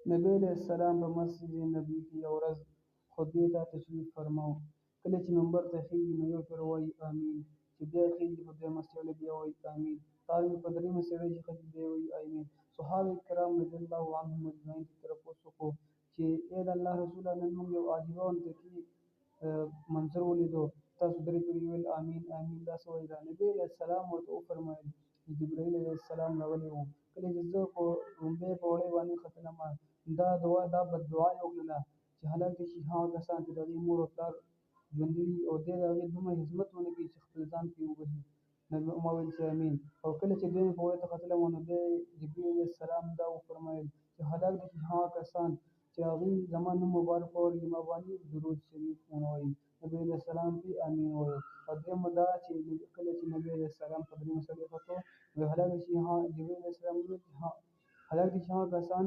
نبی علیہ السلام په مسجد نبوي کې یوه ورځ خطبې ته تشریف فرما و. کله چې منبر ته خېژي نو یو پیر وایي امین، چې بیا خېژي په دویمه څېړه بیا وایي امین، تاوي په دریمه څېړه چې خېژي بیا وایي امین. صحابه کرام رضي الله عنهم اجمعین تپوس وکړو چې ای د الله رسوله نن موږ یو عجیبه او منطقي منظر ولیدو، تاسو درې پورې ویل امین امین، دا څه وایي؟ نبی علیه السلام ورته وفرمایل چې جبرائیل علیه السلام راغلی و. کله چې زه په لومړۍ پوړۍ باندې ختلم دا بددعا یې وکړله چې هلاک دي شي هغه کسان چې د هغې مور او پلار ژوندي وي او دی د هغې دومره خدمت ونه کړي چې خپل ځان پرې وبهي. ما ویل چې امین. او کله چې دویمې پوړۍ ته ختلم نو بیا یې جبرائیل علیه السلام دا وفرمایل چې هلاک دي شي هغه کسان چې هغوی زما نوم مبارک واوري ما باندې درود شریف ونه وایي. نبي علیه السلام پرې امین وویل. او درېیمه دا چې کله چې نبي علیه السلام په دریمه سړي ختو نو هلاک دي شي جبرائیل علیه السلام وویل چې هلاک دي شي هغه کسان